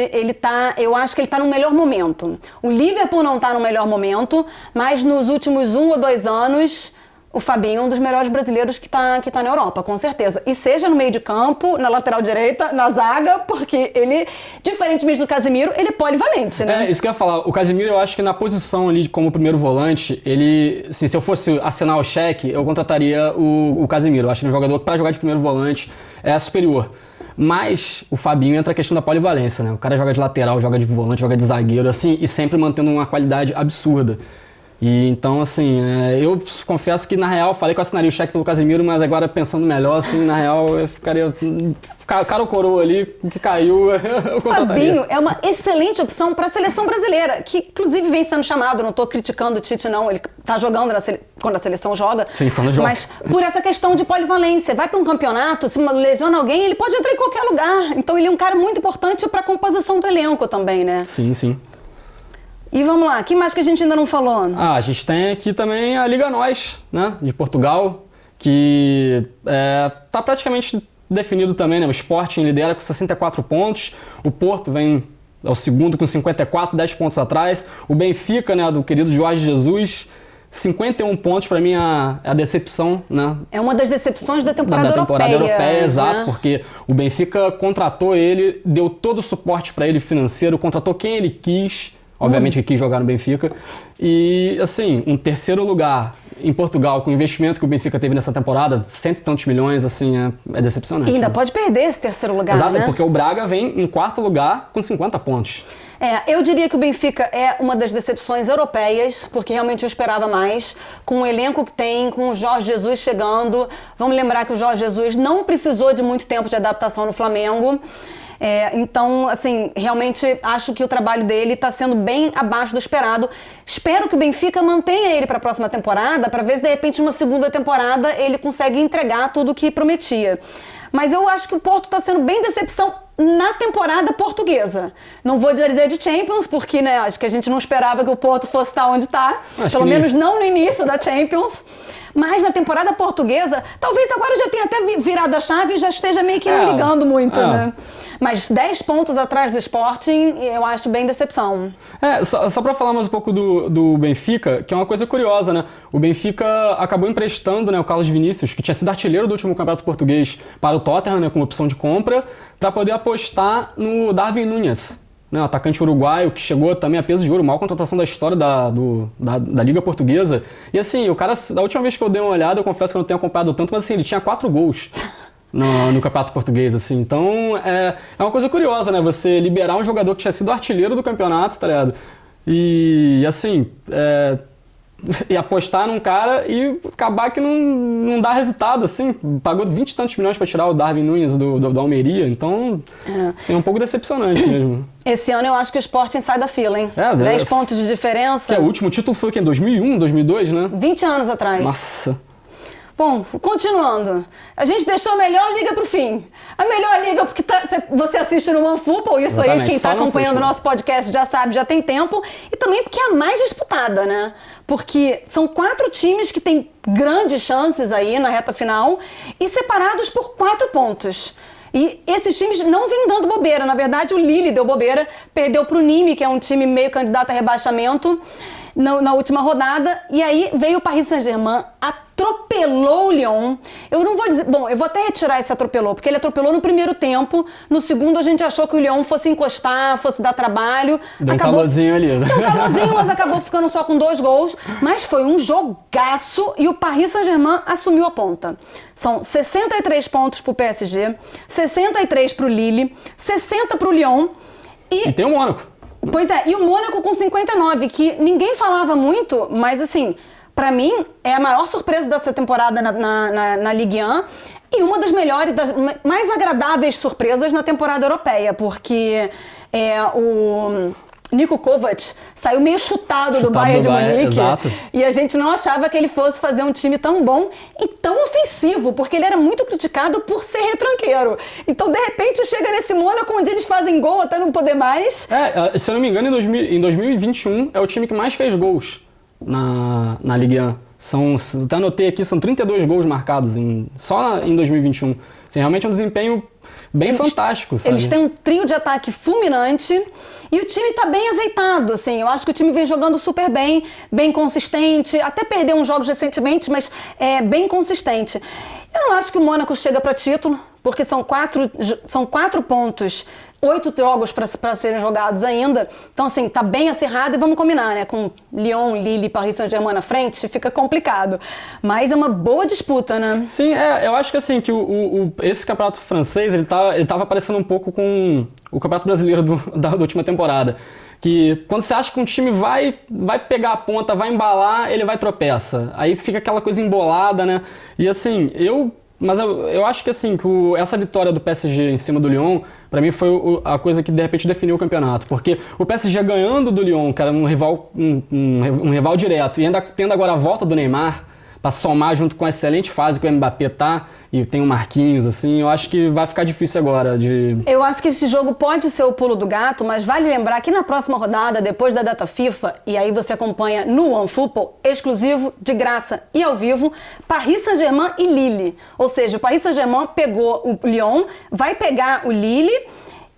eu acho que ele tá no melhor momento. O Liverpool não tá no melhor momento, mas nos últimos 1 ou 2 anos... O Fabinho é um dos melhores brasileiros que tá na Europa, com certeza. E seja no meio de campo, na lateral direita, na zaga, porque ele, diferentemente do Casemiro, ele é polivalente, né? Isso que eu ia falar. O Casemiro, eu acho que na posição ali como primeiro volante, se eu fosse assinar o cheque, eu contrataria o Casemiro. Eu acho que um jogador que para jogar de primeiro volante é superior. Mas o Fabinho entra a questão da polivalência, né? O cara joga de lateral, joga de volante, joga de zagueiro, assim, e sempre mantendo uma qualidade absurda. E então, assim, eu confesso que na real falei que eu assinaria o cheque pelo Casemiro, mas agora pensando melhor, assim, na real eu ficaria... Cara ou coroa ali, que caiu, eu contrataria. Fabinho é uma excelente opção para a seleção brasileira, que inclusive vem sendo chamado, não estou criticando o Tite não, ele está jogando quando a seleção joga. Sim, quando joga. Mas por essa questão de polivalência, vai para um campeonato, se lesiona alguém, ele pode entrar em qualquer lugar. Então ele é um cara muito importante para a composição do elenco também, né? Sim, sim. E vamos lá, o que mais que a gente ainda não falou? A gente tem aqui também a Liga Nós, né, de Portugal, que tá praticamente definido também, né? O Sporting lidera com 64 pontos, o Porto vem ao segundo com 54, 10 pontos atrás, o Benfica, né, do querido Jorge Jesus, 51 pontos, para mim a decepção, né? É uma das decepções da temporada europeia, exato, porque o Benfica contratou ele, deu todo o suporte para ele financeiro, contratou quem ele quis, obviamente que quis jogar no Benfica. E, assim, um terceiro lugar em Portugal, com o investimento que o Benfica teve nessa temporada, 100 e tantos milhões, assim, é decepcionante. E ainda pode perder esse terceiro lugar, exato, né? Porque o Braga vem em quarto lugar com 50 pontos. Eu diria que o Benfica é uma das decepções europeias, porque realmente eu esperava mais, com o elenco que tem, com o Jorge Jesus chegando. Vamos lembrar que o Jorge Jesus não precisou de muito tempo de adaptação no Flamengo. Então, assim, realmente acho que o trabalho dele está sendo bem abaixo do esperado. Espero que o Benfica mantenha ele para a próxima temporada, para ver se de repente numa segunda temporada ele consegue entregar tudo o que prometia. Mas eu acho que o Porto está sendo bem decepção na temporada portuguesa. Não vou dizer de Champions, porque, né, acho que a gente não esperava que o Porto fosse estar onde está. Pelo menos não no início da Champions. Mas na temporada portuguesa, talvez agora já tenha até virado a chave e já esteja meio que não ligando muito, né? Mas 10 pontos atrás do Sporting, eu acho bem decepção. Só para falar mais um pouco do Benfica, que é uma coisa curiosa, né? O Benfica acabou emprestando, né, o Carlos Vinícius, que tinha sido artilheiro do último campeonato português, para o Tottenham, né, com opção de compra, para poder apostar no Darwin Núñez, né, o atacante uruguaio que chegou também a peso de ouro, maior contratação da história da Liga Portuguesa. E assim, o cara, da última vez que eu dei uma olhada, eu confesso que eu não tenho acompanhado tanto, mas assim, ele tinha 4 gols no campeonato português, assim. Então, é uma coisa curiosa, né, você liberar um jogador que tinha sido artilheiro do campeonato, tá ligado? E assim, e apostar num cara e acabar que não dá resultado, assim. Pagou 20 e tantos milhões para tirar o Darwin Núñez do Almeria, então, assim, é um pouco decepcionante mesmo. Esse ano eu acho que o Sporting sai da fila, hein? 10 pontos de diferença. O último título foi o quê? Em 2001, 2002, né? 20 anos atrás. Nossa. Bom, continuando. A gente deixou a melhor liga pro fim. A melhor liga porque você assiste no OneFootball, isso exatamente. Aí quem está acompanhando o nosso podcast já sabe, já tem tempo. E também porque é a mais disputada, né? Porque são 4 times que têm grandes chances aí na reta final e separados por 4 pontos. E esses times não vêm dando bobeira. Na verdade, o Lille deu bobeira, perdeu pro Nîmes, que é um time meio candidato a rebaixamento, na última rodada. E aí veio o Paris Saint-Germain, atropelou o Lyon. Eu não vou dizer... Bom, eu vou até retirar esse atropelou, porque ele atropelou no primeiro tempo. No segundo, a gente achou que o Lyon fosse encostar, fosse dar trabalho. Deu um calorzinho ali. Deu um calorzinho, mas acabou ficando só com 2 gols. Mas foi um jogaço e o Paris Saint-Germain assumiu a ponta. São 63 pontos pro PSG, 63 pro Lille, 60 pro Lyon e tem o Mônaco. Pois é, e o Mônaco com 59, que ninguém falava muito, mas assim, pra mim, é a maior surpresa dessa temporada na Ligue 1 e uma das melhores, das mais agradáveis surpresas na temporada europeia, porque o Niko Kovac saiu meio chutado do Bayern de Munique. Exato. E a gente não achava que ele fosse fazer um time tão bom e tão ofensivo, porque ele era muito criticado por ser retranqueiro. Então, de repente, chega nesse Mônaco onde eles fazem gol até não poder mais. Se eu não me engano, em 2021 é o time que mais fez gols na Ligue 1. Até anotei aqui, são 32 gols marcados só em 2021. Assim, realmente é um desempenho bem fantástico, sabe? Eles têm um trio de ataque fulminante e o time tá bem azeitado, assim. Eu acho que o time vem jogando super bem, bem consistente. Até perdeu uns jogos recentemente, mas é bem consistente. Eu não acho que o Mônaco chega para título, porque são 4 pontos, 8 jogos para serem jogados ainda. Então, assim, tá bem acirrado e vamos combinar, né? Com Lyon, Lille e Paris Saint-Germain na frente, fica complicado. Mas é uma boa disputa, né? Sim, eu acho que assim, que esse campeonato francês, ele tava parecendo um pouco com o campeonato brasileiro da última temporada. Que quando você acha que um time vai pegar a ponta, vai embalar, ele vai tropeça. Aí fica aquela coisa embolada, né? E assim, eu acho que assim, essa vitória do PSG em cima do Lyon, pra mim foi a coisa que de repente definiu o campeonato. Porque o PSG ganhando do Lyon, que era um rival direto, e ainda tendo agora a volta do Neymar, para somar junto com a excelente fase que o Mbappé tá, e tem o Marquinhos, assim, eu acho que vai ficar difícil agora de... Eu acho que esse jogo pode ser o pulo do gato, mas vale lembrar que na próxima rodada, depois da data FIFA, e aí você acompanha no OneFootball, exclusivo, de graça e ao vivo, Paris Saint-Germain e Lille. Ou seja, o Paris Saint-Germain pegou o Lyon, vai pegar o Lille,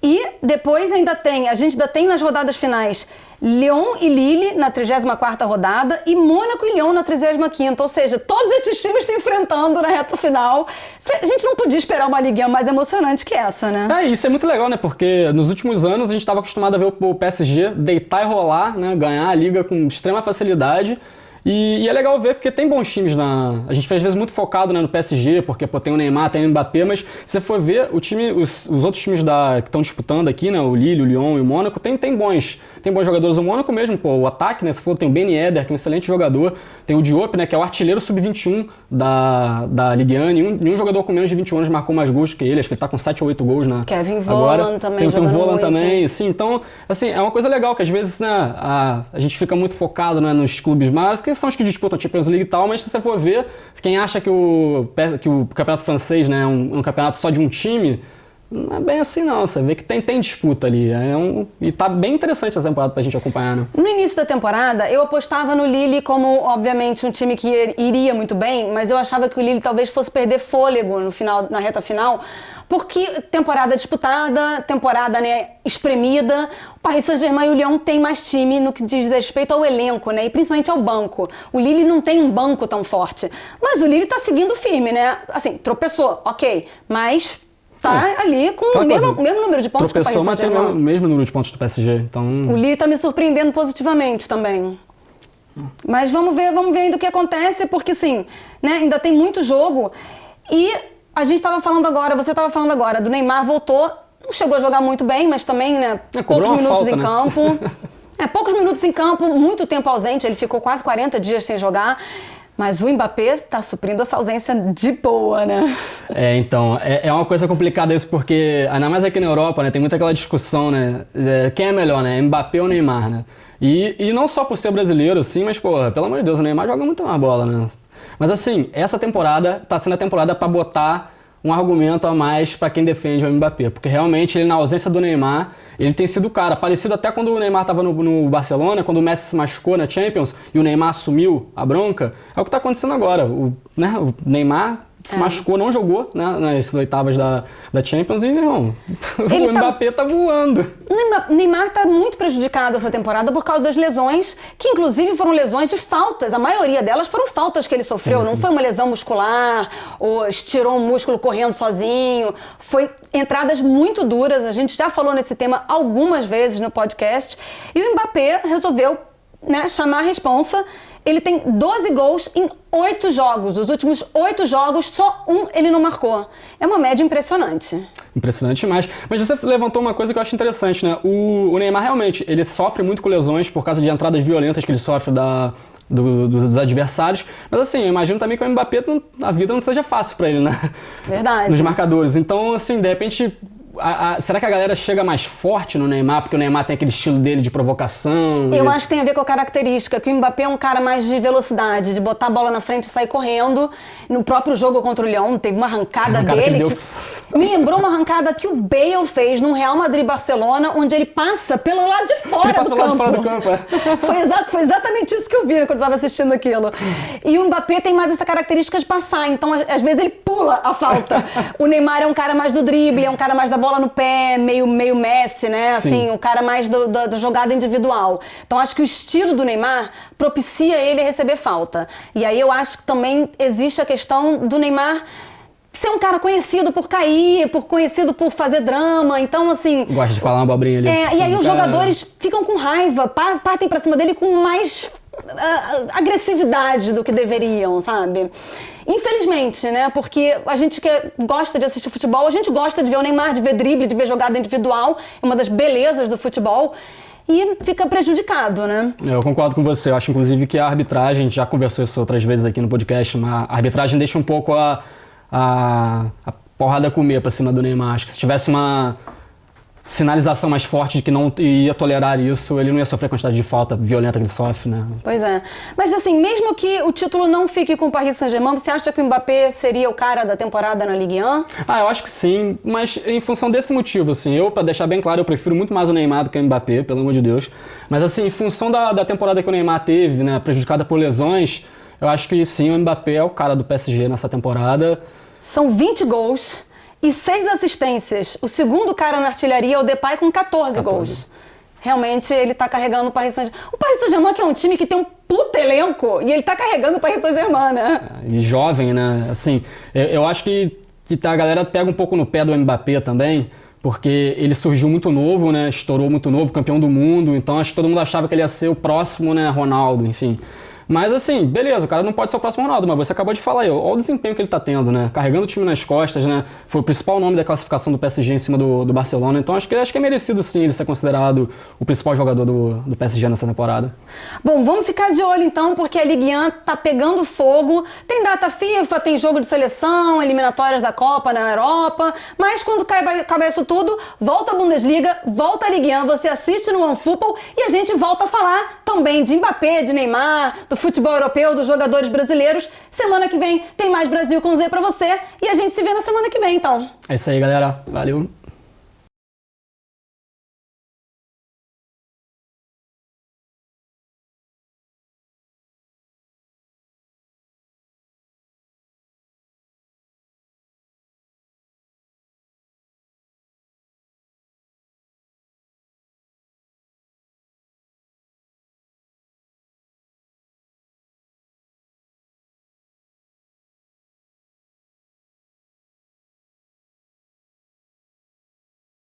e depois a gente ainda tem nas rodadas finais Lyon e Lille na 34ª rodada e Mônaco e Lyon na 35ª. Ou seja, todos esses times se enfrentando na reta final. A gente não podia esperar uma liguinha mais emocionante que essa, né? Isso é muito legal, né? Porque nos últimos anos a gente estava acostumado a ver o PSG deitar e rolar, né? Ganhar a liga com extrema facilidade. E é legal ver porque tem bons times A gente fez às vezes muito focado, né, no PSG, porque tem o Neymar, tem o Mbappé, mas se você for ver os outros times que estão disputando aqui, né, o Lille, o Lyon e o Mônaco, tem bons jogadores. O Mônaco mesmo, o ataque, né, você falou, tem o Ben Yedder, que é um excelente jogador, tem o Diop, né, que é o artilheiro sub-21 da Ligue 1, nenhum jogador com menos de 21 anos marcou mais gols que ele, acho que ele tá com 7 ou 8 gols, né? Kevin Volland também tem o Volland muito. também, sim, então, assim, é uma coisa legal, que às vezes, né, a gente fica muito focado, né, nos clubes maiores, que são os que disputam a Champions League e tal, mas se você for ver, quem acha que o campeonato francês, né, é um campeonato só de um time, não é bem assim não, você vê que tem disputa ali, e tá bem interessante essa temporada pra gente acompanhar, né? No início da temporada, eu apostava no Lille como, obviamente, um time que iria muito bem, mas eu achava que o Lille talvez fosse perder fôlego na reta final, porque temporada disputada, temporada, né, espremida, o Paris Saint-Germain e o Lyon têm mais time no que diz respeito ao elenco, né, e principalmente ao banco. O Lille não tem um banco tão forte, mas o Lille tá seguindo firme, né, assim, tropeçou, ok, mas... Tá ali com o mesmo número de pontos que o Paris Saint-Germain. Tropeçou, mas tem o mesmo número de pontos do PSG, então... O Lille tá me surpreendendo positivamente também. Mas vamos ver ainda o que acontece, porque assim, né, ainda tem muito jogo. E a gente você estava falando agora, do Neymar voltou, não chegou a jogar muito bem, mas também, né, poucos minutos em campo. Poucos minutos em campo, muito tempo ausente, ele ficou quase 40 dias sem jogar. Mas o Mbappé tá suprindo essa ausência de boa, né? Então, é uma coisa complicada isso, porque ainda mais aqui na Europa, né, tem muita aquela discussão, né, quem é melhor, né, Mbappé ou Neymar, né? E não só por ser brasileiro, assim, mas, pô, pelo amor de Deus, o Neymar joga muito mais bola, né? Mas assim, essa temporada tá sendo a temporada pra botar um argumento a mais para quem defende o Mbappé, porque realmente ele, na ausência do Neymar, ele tem sido o cara, parecido até quando o Neymar estava no Barcelona, quando o Messi se machucou na Champions e o Neymar assumiu a bronca, é o que está acontecendo agora. O Neymar se machucou, não jogou, né, nas oitavas da Champions e, irmão, o Mbappé tá voando. O Neymar tá muito prejudicado essa temporada por causa das lesões, que inclusive foram lesões de faltas. A maioria delas foram faltas que ele sofreu. Sim. Não foi uma lesão muscular ou estirou um músculo correndo sozinho. Foi entradas muito duras. A gente já falou nesse tema algumas vezes no podcast. E o Mbappé resolveu, né, chamar a responsa. Ele tem 12 gols em 8 jogos. Dos últimos 8 jogos, só um ele não marcou. É uma média impressionante. Impressionante demais. Mas você levantou uma coisa que eu acho interessante, né? O Neymar realmente, ele sofre muito com lesões por causa de entradas violentas que ele sofre dos adversários. Mas assim, eu imagino também que o Mbappé, a vida não seja fácil pra ele, né? Verdade. Nos marcadores. Então, assim, de repente... será que a galera chega mais forte no Neymar, porque o Neymar tem aquele estilo dele de provocação? Eu acho que tem a ver com a característica, que o Mbappé é um cara mais de velocidade, de botar a bola na frente e sair correndo. No próprio jogo contra o Lyon, teve uma arrancada dele que me lembrou uma arrancada que o Bale fez no Real Madrid-Barcelona, onde ele passa pelo lado de fora do campo. Lado de fora do campo, é. Foi exatamente isso que eu vi quando eu estava assistindo aquilo. E o Mbappé tem mais essa característica de passar, então às vezes ele pula a falta. O Neymar é um cara mais do drible, é um cara mais da bola no pé, meio Messi, né? Assim, o cara mais da jogada individual. Então acho que o estilo do Neymar propicia ele a receber falta. E aí eu acho que também existe a questão do Neymar ser um cara conhecido por cair, conhecido por fazer drama, então assim... Gosta de falar uma abobrinha ali. E aí os jogadores ficam com raiva, partem pra cima dele com mais agressividade do que deveriam, sabe? Infelizmente, né? Porque a gente que gosta de assistir futebol, a gente gosta de ver o Neymar, de ver drible, de ver jogada individual, é uma das belezas do futebol. E fica prejudicado, né? Eu concordo com você. Eu acho, inclusive, que a arbitragem, a gente já conversou isso outras vezes aqui no podcast, mas a arbitragem deixa um pouco a porrada comer pra cima do Neymar. Acho que se tivesse uma sinalização mais forte de que não ia tolerar isso, ele não ia sofrer a quantidade de falta violenta que ele sofre, né? Pois é. Mas assim, mesmo que o título não fique com o Paris Saint-Germain, você acha que o Mbappé seria o cara da temporada na Ligue 1? Eu acho que sim, mas em função desse motivo, assim, pra deixar bem claro, eu prefiro muito mais o Neymar do que o Mbappé, pelo amor de Deus. Mas assim, em função da temporada que o Neymar teve, né, prejudicada por lesões, eu acho que sim, o Mbappé é o cara do PSG nessa temporada. São 20 gols e 6 assistências. O segundo cara na artilharia é o Depay com 14 gols. Realmente ele tá carregando o Paris Saint-Germain. O Paris Saint-Germain que é um time que tem um puta elenco e ele tá carregando o Paris Saint-Germain, né? E jovem, né? Assim, eu acho que a galera pega um pouco no pé do Mbappé também, porque ele surgiu muito novo, né? Estourou muito novo, campeão do mundo, então acho que todo mundo achava que ele ia ser o próximo, né? Ronaldo, enfim. Mas assim, beleza, o cara não pode ser o próximo Ronaldo, mas você acabou de falar aí, olha o desempenho que ele tá tendo, né? Carregando o time nas costas, né? Foi o principal nome da classificação do PSG em cima do Barcelona, então acho que é merecido sim ele ser considerado o principal jogador do PSG nessa temporada. Bom, vamos ficar de olho então, porque a Ligue 1 tá pegando fogo, tem data FIFA, tem jogo de seleção, eliminatórias da Copa na Europa, mas quando acabar isso tudo, volta a Bundesliga, volta a Ligue 1, você assiste no OneFootball e a gente volta a falar também de Mbappé, de Neymar, do futebol europeu, dos jogadores brasileiros. Semana que vem tem mais Brasil com Z pra você e a gente se vê na semana que vem, então. É isso aí, galera. Valeu.